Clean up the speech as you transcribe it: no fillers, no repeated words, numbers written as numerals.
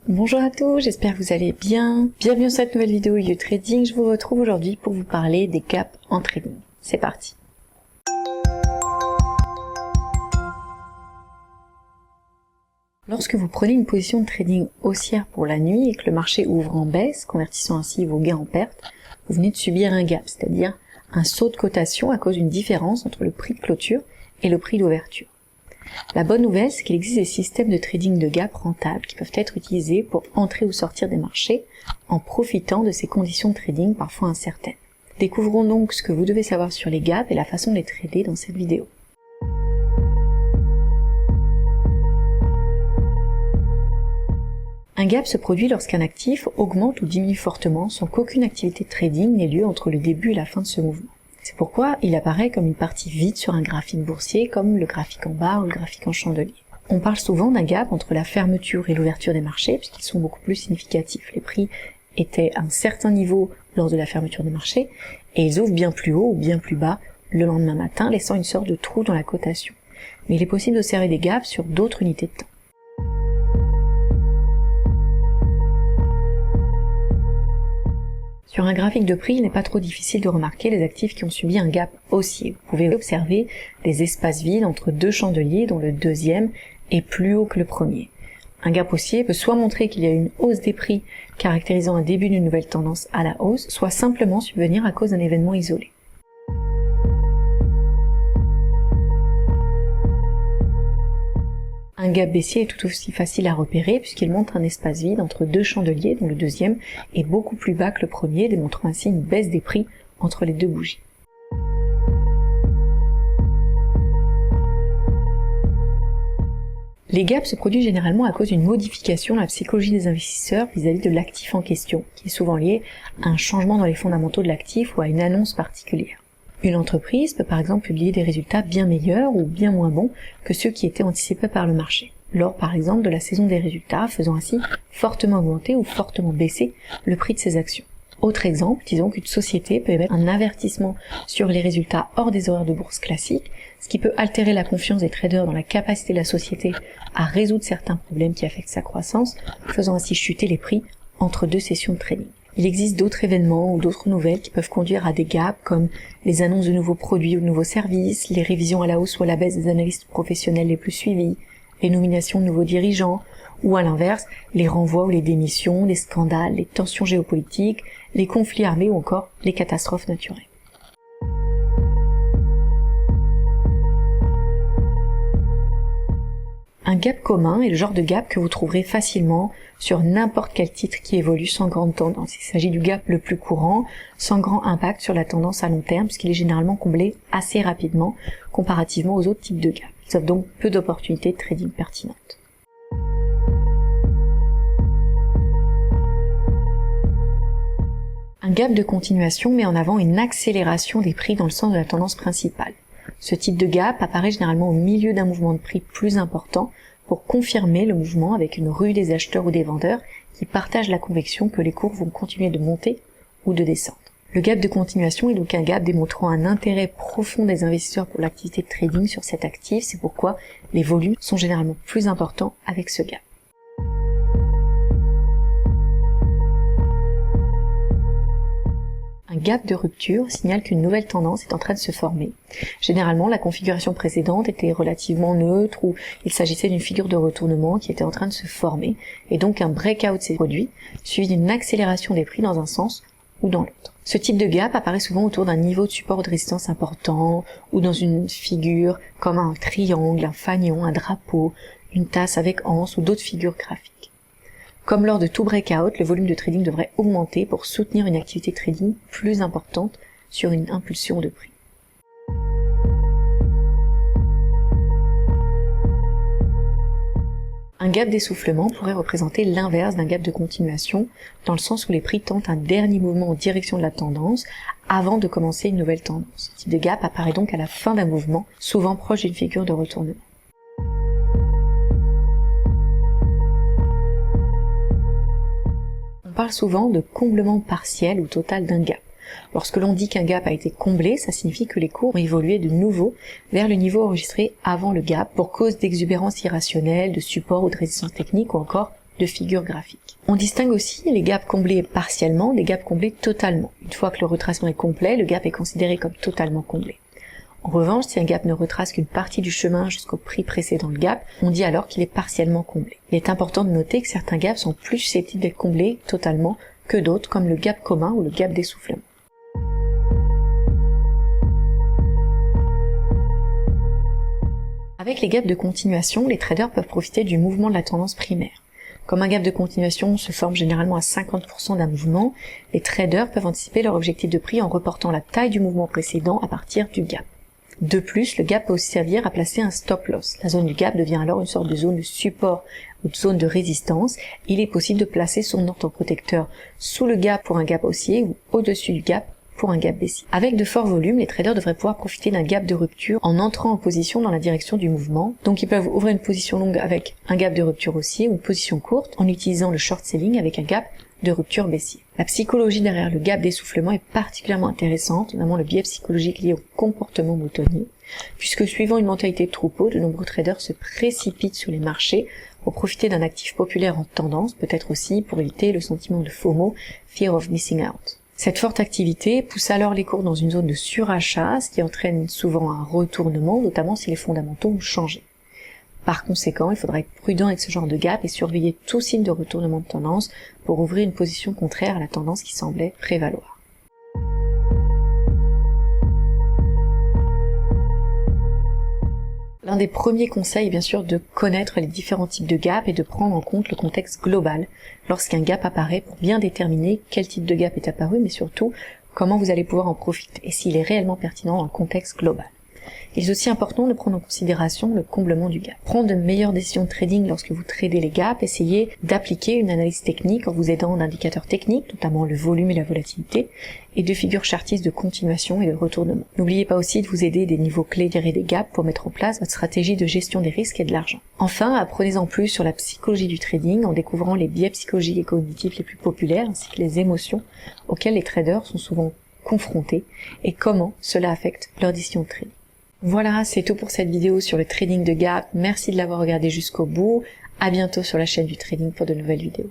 Bonjour à tous, j'espère que vous allez bien. Bienvenue dans cette nouvelle vidéo YouTrading. Je vous retrouve aujourd'hui pour vous parler des gaps en trading. C'est parti. Lorsque vous prenez une position de trading haussière pour la nuit et que le marché ouvre en baisse, convertissant ainsi vos gains en perte, vous venez de subir un gap, c'est-à-dire un saut de cotation à cause d'une différence entre le prix de clôture et le prix d'ouverture. La bonne nouvelle, c'est qu'il existe des systèmes de trading de gap rentables qui peuvent être utilisés pour entrer ou sortir des marchés en profitant de ces conditions de trading parfois incertaines. Découvrons donc ce que vous devez savoir sur les gaps et la façon de les trader dans cette vidéo. Un gap se produit lorsqu'un actif augmente ou diminue fortement sans qu'aucune activité de trading n'ait lieu entre le début et la fin de ce mouvement. C'est pourquoi il apparaît comme une partie vide sur un graphique boursier comme le graphique en barre ou le graphique en chandelier. On parle souvent d'un gap entre la fermeture et l'ouverture des marchés puisqu'ils sont beaucoup plus significatifs. Les prix étaient à un certain niveau lors de la fermeture des marchés et ils ouvrent bien plus haut ou bien plus bas le lendemain matin, laissant une sorte de trou dans la cotation. Mais il est possible d'observer des gaps sur d'autres unités de temps. Sur un graphique de prix, il n'est pas trop difficile de remarquer les actifs qui ont subi un gap haussier. Vous pouvez observer des espaces vides entre deux chandeliers dont le deuxième est plus haut que le premier. Un gap haussier peut soit montrer qu'il y a une hausse des prix caractérisant un début d'une nouvelle tendance à la hausse, soit simplement subvenir à cause d'un événement isolé. Un gap baissier est tout aussi facile à repérer puisqu'il montre un espace vide entre deux chandeliers dont le deuxième est beaucoup plus bas que le premier, démontrant ainsi une baisse des prix entre les deux bougies. Les gaps se produisent généralement à cause d'une modification dans la psychologie des investisseurs vis-à-vis de l'actif en question, qui est souvent lié à un changement dans les fondamentaux de l'actif ou à une annonce particulière. Une entreprise peut par exemple publier des résultats bien meilleurs ou bien moins bons que ceux qui étaient anticipés par le marché, lors par exemple de la saison des résultats, faisant ainsi fortement augmenter ou fortement baisser le prix de ses actions. Autre exemple, disons qu'une société peut émettre un avertissement sur les résultats hors des horaires de bourse classiques, ce qui peut altérer la confiance des traders dans la capacité de la société à résoudre certains problèmes qui affectent sa croissance, faisant ainsi chuter les prix entre deux sessions de trading. Il existe d'autres événements ou d'autres nouvelles qui peuvent conduire à des gaps comme les annonces de nouveaux produits ou de nouveaux services, les révisions à la hausse ou à la baisse des analystes professionnels les plus suivis, les nominations de nouveaux dirigeants, ou à l'inverse, les renvois ou les démissions, les scandales, les tensions géopolitiques, les conflits armés ou encore les catastrophes naturelles. Un gap commun est le genre de gap que vous trouverez facilement sur n'importe quel titre qui évolue sans grande tendance. Il s'agit du gap le plus courant, sans grand impact sur la tendance à long terme, puisqu'il est généralement comblé assez rapidement comparativement aux autres types de gaps. Il offre donc peu d'opportunités de trading pertinentes. Un gap de continuation met en avant une accélération des prix dans le sens de la tendance principale. Ce type de gap apparaît généralement au milieu d'un mouvement de prix plus important pour confirmer le mouvement avec une rue des acheteurs ou des vendeurs qui partagent la conviction que les cours vont continuer de monter ou de descendre. Le gap de continuation est donc un gap démontrant un intérêt profond des investisseurs pour l'activité de trading sur cet actif, c'est pourquoi les volumes sont généralement plus importants avec ce gap. Un gap de rupture signale qu'une nouvelle tendance est en train de se former. Généralement, la configuration précédente était relativement neutre ou il s'agissait d'une figure de retournement qui était en train de se former et donc un breakout s'est produit, suivi d'une accélération des prix dans un sens ou dans l'autre. Ce type de gap apparaît souvent autour d'un niveau de support ou de résistance important ou dans une figure comme un triangle, un fanion, un drapeau, une tasse avec anse ou d'autres figures graphiques. Comme lors de tout breakout, le volume de trading devrait augmenter pour soutenir une activité de trading plus importante sur une impulsion de prix. Un gap d'essoufflement pourrait représenter l'inverse d'un gap de continuation, dans le sens où les prix tentent un dernier mouvement en direction de la tendance avant de commencer une nouvelle tendance. Ce type de gap apparaît donc à la fin d'un mouvement, souvent proche d'une figure de retournement. On parle souvent de comblement partiel ou total d'un gap. Lorsque l'on dit qu'un gap a été comblé, ça signifie que les cours ont évolué de nouveau vers le niveau enregistré avant le gap pour cause d'exubérance irrationnelle, de support ou de résistance technique ou encore de figures graphiques. On distingue aussi les gaps comblés partiellement des gaps comblés totalement. Une fois que le retracement est complet, le gap est considéré comme totalement comblé. En revanche, si un gap ne retrace qu'une partie du chemin jusqu'au prix précédent le gap, on dit alors qu'il est partiellement comblé. Il est important de noter que certains gaps sont plus susceptibles d'être comblés totalement que d'autres, comme le gap commun ou le gap d'essoufflement. Avec les gaps de continuation, les traders peuvent profiter du mouvement de la tendance primaire. Comme un gap de continuation se forme généralement à 50% d'un mouvement, les traders peuvent anticiper leur objectif de prix en reportant la taille du mouvement précédent à partir du gap. De plus, le gap peut aussi servir à placer un stop loss. La zone du gap devient alors une sorte de zone de support ou de zone de résistance. Il est possible de placer son ordre protecteur sous le gap pour un gap haussier ou au-dessus du gap pour un gap baissier. Avec de forts volumes, les traders devraient pouvoir profiter d'un gap de rupture en entrant en position dans la direction du mouvement. Donc ils peuvent ouvrir une position longue avec un gap de rupture haussier ou une position courte en utilisant le short selling avec un gap de rupture baissier. La psychologie derrière le gap d'essoufflement est particulièrement intéressante, notamment le biais psychologique lié au comportement moutonnier, puisque suivant une mentalité de troupeau, de nombreux traders se précipitent sur les marchés pour profiter d'un actif populaire en tendance, peut-être aussi pour éviter le sentiment de FOMO, Fear of Missing Out. Cette forte activité pousse alors les cours dans une zone de surachat, ce qui entraîne souvent un retournement, notamment si les fondamentaux ont changé. Par conséquent, il faudra être prudent avec ce genre de gap et surveiller tout signe de retournement de tendance pour ouvrir une position contraire à la tendance qui semblait prévaloir. L'un des premiers conseils est bien sûr de connaître les différents types de gap et de prendre en compte le contexte global lorsqu'un gap apparaît pour bien déterminer quel type de gap est apparu, mais surtout comment vous allez pouvoir en profiter et s'il est réellement pertinent dans le contexte global. Il est aussi important de prendre en considération le comblement du gap. Prendre de meilleures décisions de trading lorsque vous tradez les gaps, essayez d'appliquer une analyse technique en vous aidant d'indicateurs techniques, notamment le volume et la volatilité, et de figures chartistes de continuation et de retournement. N'oubliez pas aussi de vous aider des niveaux clés des gaps pour mettre en place votre stratégie de gestion des risques et de l'argent. Enfin, apprenez-en plus sur la psychologie du trading en découvrant les biais psychologiques et cognitifs les plus populaires ainsi que les émotions auxquelles les traders sont souvent confrontés et comment cela affecte leur décision de trading. Voilà, c'est tout pour cette vidéo sur le trading de gap. Merci de l'avoir regardé jusqu'au bout. À bientôt sur la chaîne du trading pour de nouvelles vidéos.